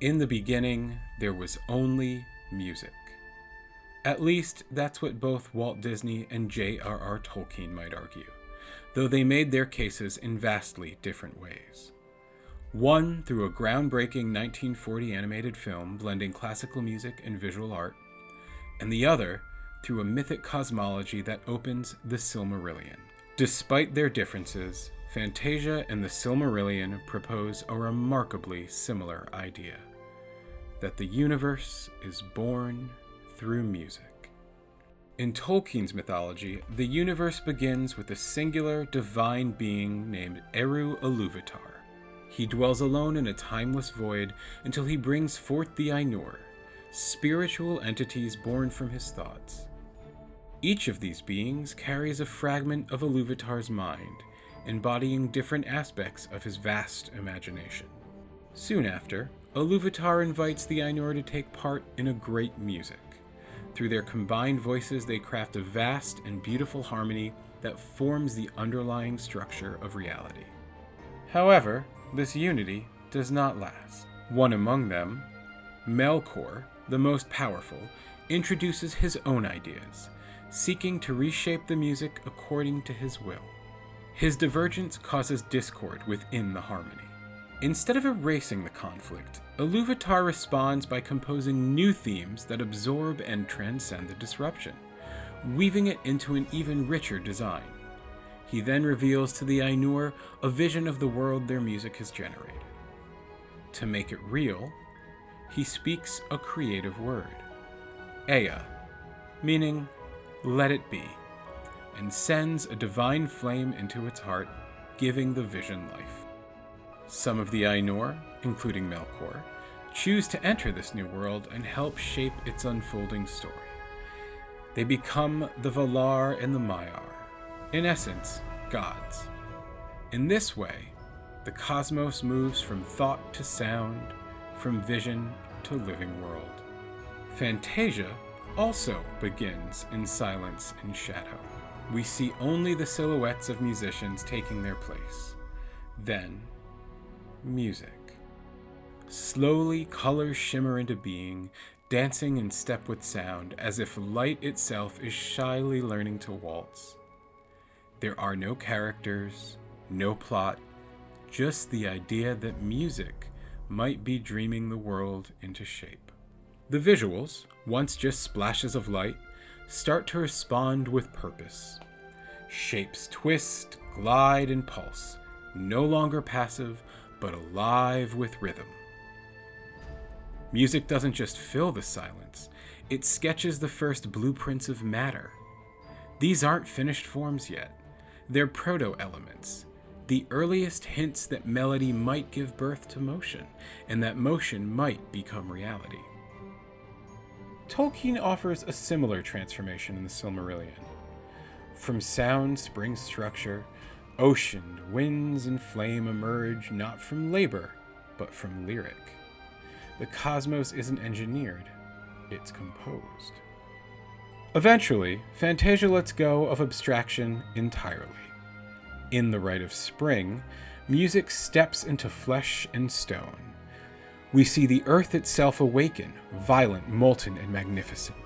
In the beginning, there was only music. At least, that's what both Walt Disney and J.R.R. Tolkien might argue, though they made their cases in vastly different ways. One through a groundbreaking 1940 animated film blending classical music and visual art, and the other through a mythic cosmology that opens the Silmarillion. Despite their differences, Fantasia and the Silmarillion propose a remarkably similar idea, that the universe is born through music. In Tolkien's mythology, the universe begins with a singular divine being named Ilúvatar. He dwells alone in a timeless void until he brings forth the Ainur, spiritual entities born from his thoughts. Each of these beings carries a fragment of Ilúvatar's mind, embodying different aspects of his vast imagination. Soon after, Ilúvatar invites the Ainur to take part in a great music. Through their combined voices, they craft a vast and beautiful harmony that forms the underlying structure of reality. However, this unity does not last. One among them, Melkor, the most powerful, introduces his own ideas, seeking to reshape the music according to his will. His divergence causes discord within the harmony. Instead of erasing the conflict, Ilúvatar responds by composing new themes that absorb and transcend the disruption, weaving it into an even richer design. He then reveals to the Ainur a vision of the world their music has generated. To make it real, he speaks a creative word, Ea, meaning let it be, and sends a divine flame into its heart, giving the vision life. Some of the Ainur, including Melkor, choose to enter this new world and help shape its unfolding story. They become the Valar and the Maiar, in essence, gods. In this way, the cosmos moves from thought to sound, from vision to living world. Fantasia also begins in silence and shadow. We see only the silhouettes of musicians taking their place. Then, music. Slowly, colors shimmer into being, dancing in step with sound, as if light itself is shyly learning to waltz. There are no characters, no plot, just the idea that music might be dreaming the world into shape. The visuals, once just splashes of light, start to respond with purpose. Shapes twist, glide, and pulse, no longer passive, but alive with rhythm. Music doesn't just fill the silence, it sketches the first blueprints of matter. These aren't finished forms yet. They're proto-elements, the earliest hints that melody might give birth to motion, and that motion might become reality. Tolkien offers a similar transformation in the Silmarillion. From sound springs structure, ocean, winds, and flame emerge not from labor, but from lyric. The cosmos isn't engineered, it's composed. Eventually, Fantasia lets go of abstraction entirely. In the Rite of Spring, music steps into flesh and stone. We see the earth itself awaken, violent, molten, and magnificent.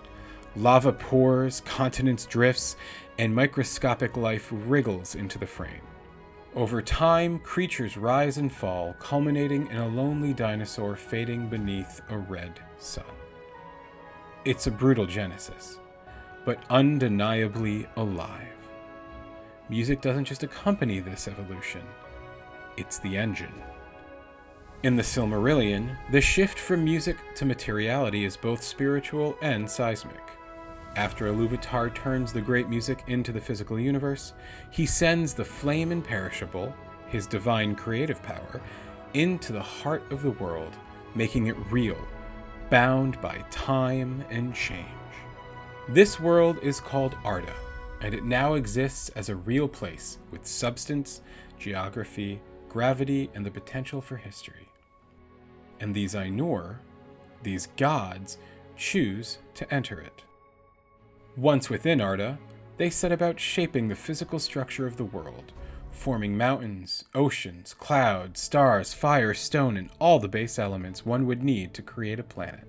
Lava pours, continents drifts, and microscopic life wriggles into the frame. Over time, creatures rise and fall, culminating in a lonely dinosaur fading beneath a red sun. It's a brutal genesis, but undeniably alive. Music doesn't just accompany this evolution, it's the engine. In the Silmarillion, the shift from music to materiality is both spiritual and seismic. After Ilúvatar turns the great music into the physical universe, he sends the flame imperishable, his divine creative power, into the heart of the world, making it real, bound by time and change. This world is called Arda, and it now exists as a real place with substance, geography, gravity, and the potential for history. And these Ainur, these gods, choose to enter it. Once within Arda, they set about shaping the physical structure of the world, forming mountains, oceans, clouds, stars, fire, stone, and all the base elements one would need to create a planet.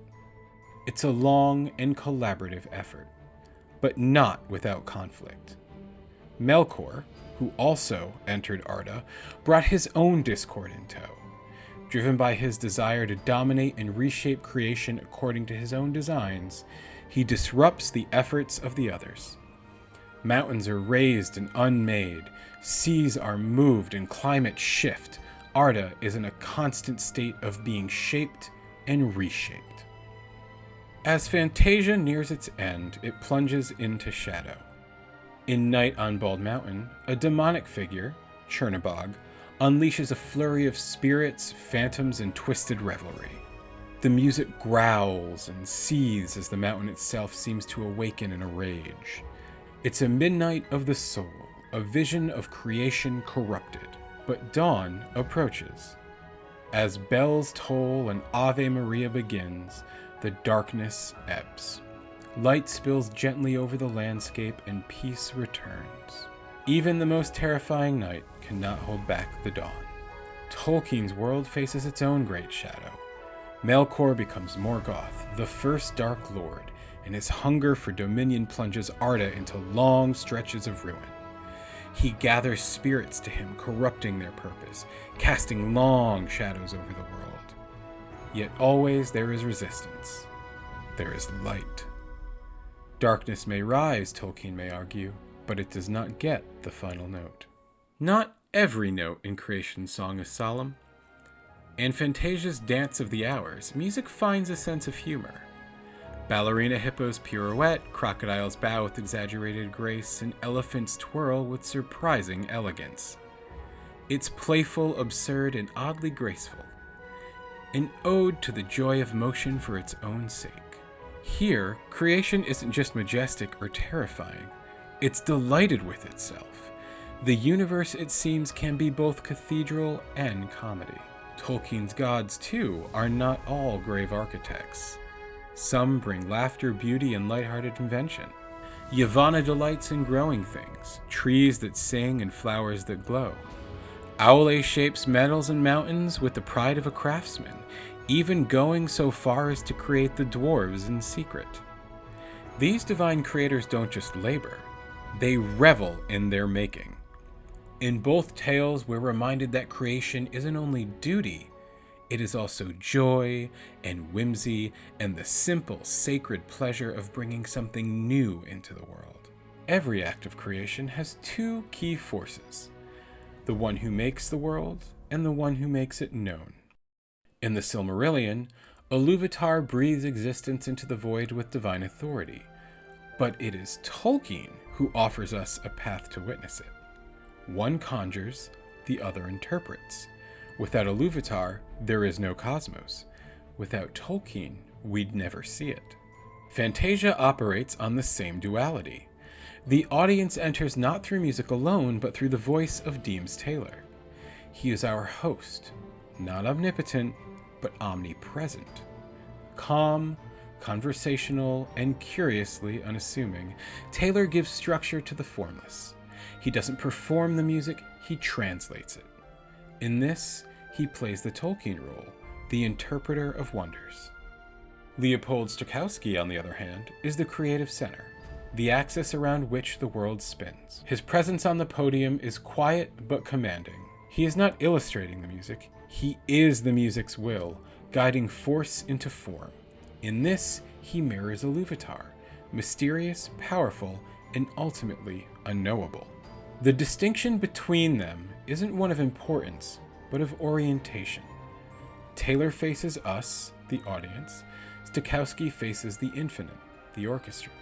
It's a long and collaborative effort, but not without conflict. Melkor, who also entered Arda, brought his own discord in tow. Driven by his desire to dominate and reshape creation according to his own designs, he disrupts the efforts of the others. Mountains are raised and unmade, seas are moved and climates shift. Arda is in a constant state of being shaped and reshaped. As Fantasia nears its end, it plunges into shadow. In Night on Bald Mountain, a demonic figure, Chernabog, unleashes a flurry of spirits, phantoms, and twisted revelry. The music growls and seethes as the mountain itself seems to awaken in a rage. It's a midnight of the soul, a vision of creation corrupted, but dawn approaches. As bells toll and Ave Maria begins, the darkness ebbs. Light spills gently over the landscape and peace returns. Even the most terrifying night cannot hold back the dawn. Tolkien's world faces its own great shadow. Melkor becomes Morgoth, the first Dark Lord, and his hunger for dominion plunges Arda into long stretches of ruin. He gathers spirits to him, corrupting their purpose, casting long shadows over the world. Yet always there is resistance. There is light. Darkness may rise, Tolkien may argue, but it does not get the final note. Not every note in creation's song is solemn. In Fantasia's Dance of the Hours, music finds a sense of humor. Ballerina hippos pirouette, crocodiles bow with exaggerated grace, and elephants twirl with surprising elegance. It's playful, absurd, and oddly graceful. An ode to the joy of motion for its own sake. Here, creation isn't just majestic or terrifying, it's delighted with itself. The universe, it seems, can be both cathedral and comedy. Tolkien's gods, too, are not all grave architects. Some bring laughter, beauty, and lighthearted invention. Yavanna delights in growing things, trees that sing and flowers that glow. Aule shapes metals and mountains with the pride of a craftsman, even going so far as to create the dwarves in secret. These divine creators don't just labor, they revel in their making. In both tales, we're reminded that creation isn't only duty, it is also joy and whimsy and the simple, sacred pleasure of bringing something new into the world. Every act of creation has two key forces: the one who makes the world and the one who makes it known. In the Silmarillion, Ilúvatar breathes existence into the void with divine authority, but it is Tolkien who offers us a path to witness it. One conjures, the other interprets. Without Ilúvatar, there is no cosmos. Without Tolkien, we'd never see it. Fantasia operates on the same duality. The audience enters not through music alone, but through the voice of Deems Taylor. He is our host, not omnipotent, but omnipresent. Calm, conversational, and curiously unassuming, Taylor gives structure to the formless. He doesn't perform the music, he translates it. In this, he plays the Tolkien role, the interpreter of wonders. Leopold Stokowski, on the other hand, is the creative center, the axis around which the world spins. His presence on the podium is quiet but commanding. He is not illustrating the music, he is the music's will, guiding force into form. In this, he mirrors Ilúvatar, mysterious, powerful, and ultimately unknowable. The distinction between them isn't one of importance, but of orientation. Taylor faces us, the audience. Stokowski faces the infinite, the orchestra.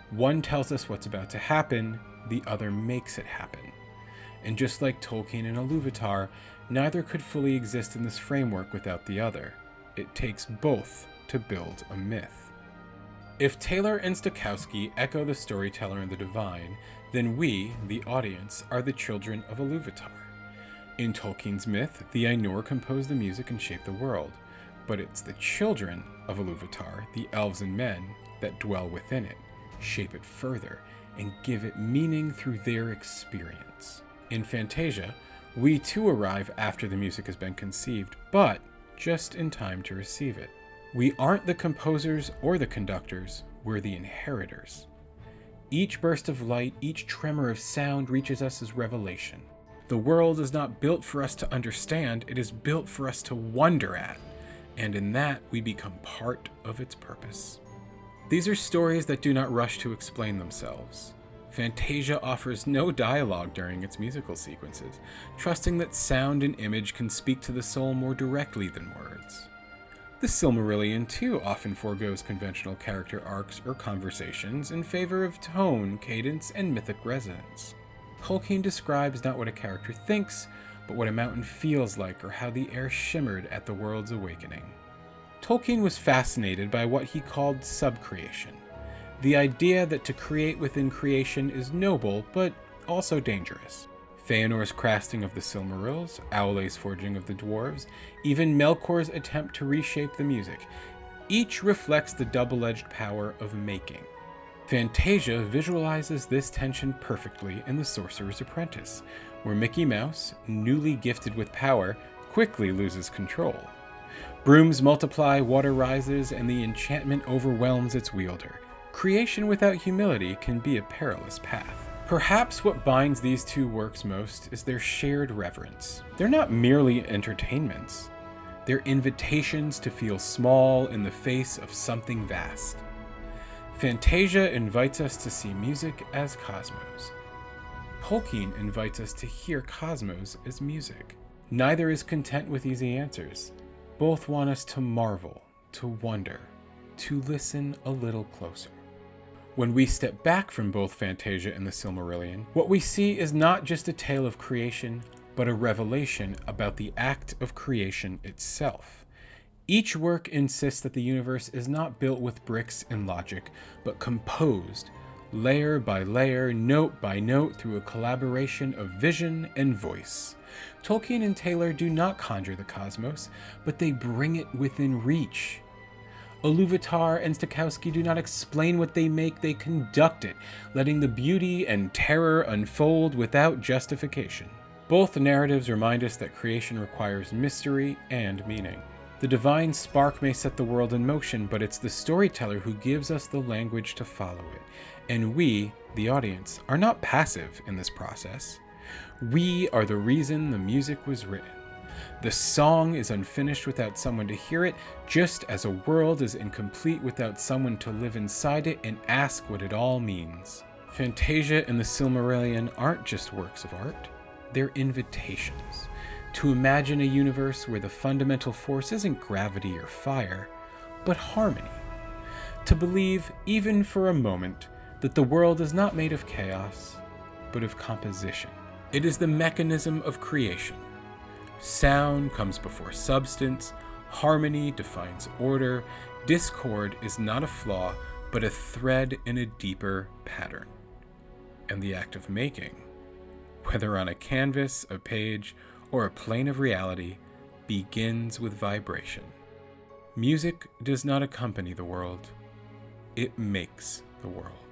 One tells us what's about to happen, the other makes it happen. And just like Tolkien and Ilúvatar, neither could fully exist in this framework without the other. It takes both to build a myth. If Taylor and Stokowski echo the storyteller and the divine, then we, the audience, are the children of Ilúvatar. In Tolkien's myth, the Ainur compose the music and shape the world, but it's the children of Ilúvatar, the elves and men, that dwell within it, shape it further, and give it meaning through their experience. In Fantasia, we too arrive after the music has been conceived, but just in time to receive it. We aren't the composers or the conductors, we're the inheritors. Each burst of light, each tremor of sound reaches us as revelation. The world is not built for us to understand, it is built for us to wonder at, and in that we become part of its purpose. These are stories that do not rush to explain themselves. Fantasia offers no dialogue during its musical sequences, trusting that sound and image can speak to the soul more directly than words. The Silmarillion too often forgoes conventional character arcs or conversations in favor of tone, cadence, and mythic resonance. Tolkien describes not what a character thinks, but what a mountain feels like or how the air shimmered at the world's awakening. Tolkien was fascinated by what he called subcreation, the idea that to create within creation is noble, but also dangerous. Feanor's crafting of the Silmarils, Aule's forging of the dwarves, even Melkor's attempt to reshape the music, each reflects the double-edged power of making. Fantasia visualizes this tension perfectly in The Sorcerer's Apprentice, where Mickey Mouse, newly gifted with power, quickly loses control. Brooms multiply, water rises, and the enchantment overwhelms its wielder. Creation without humility can be a perilous path. Perhaps what binds these two works most is their shared reverence. They're not merely entertainments. They're invitations to feel small in the face of something vast. Fantasia invites us to see music as cosmos. Tolkien invites us to hear cosmos as music. Neither is content with easy answers. Both want us to marvel, to wonder, to listen a little closer. When we step back from both Fantasia and the Silmarillion, what we see is not just a tale of creation, but a revelation about the act of creation itself. Each work insists that the universe is not built with bricks and logic, but composed, layer by layer, note by note, through a collaboration of vision and voice. Tolkien and Taylor do not conjure the cosmos, but they bring it within reach. Ilúvatar and Stokowski do not explain what they make, they conduct it, letting the beauty and terror unfold without justification. Both narratives remind us that creation requires mystery and meaning. The divine spark may set the world in motion, but it's the storyteller who gives us the language to follow it. And we, the audience, are not passive in this process. We are the reason the music was written. The song is unfinished without someone to hear it, just as a world is incomplete without someone to live inside it and ask what it all means. Fantasia and the Silmarillion aren't just works of art, they're invitations to imagine a universe where the fundamental force isn't gravity or fire, but harmony. To believe, even for a moment, that the world is not made of chaos, but of composition. It is the mechanism of creation. Sound comes before substance, harmony defines order, discord is not a flaw, but a thread in a deeper pattern. And the act of making, whether on a canvas, a page, or a plane of reality, begins with vibration. Music does not accompany the world, it makes the world.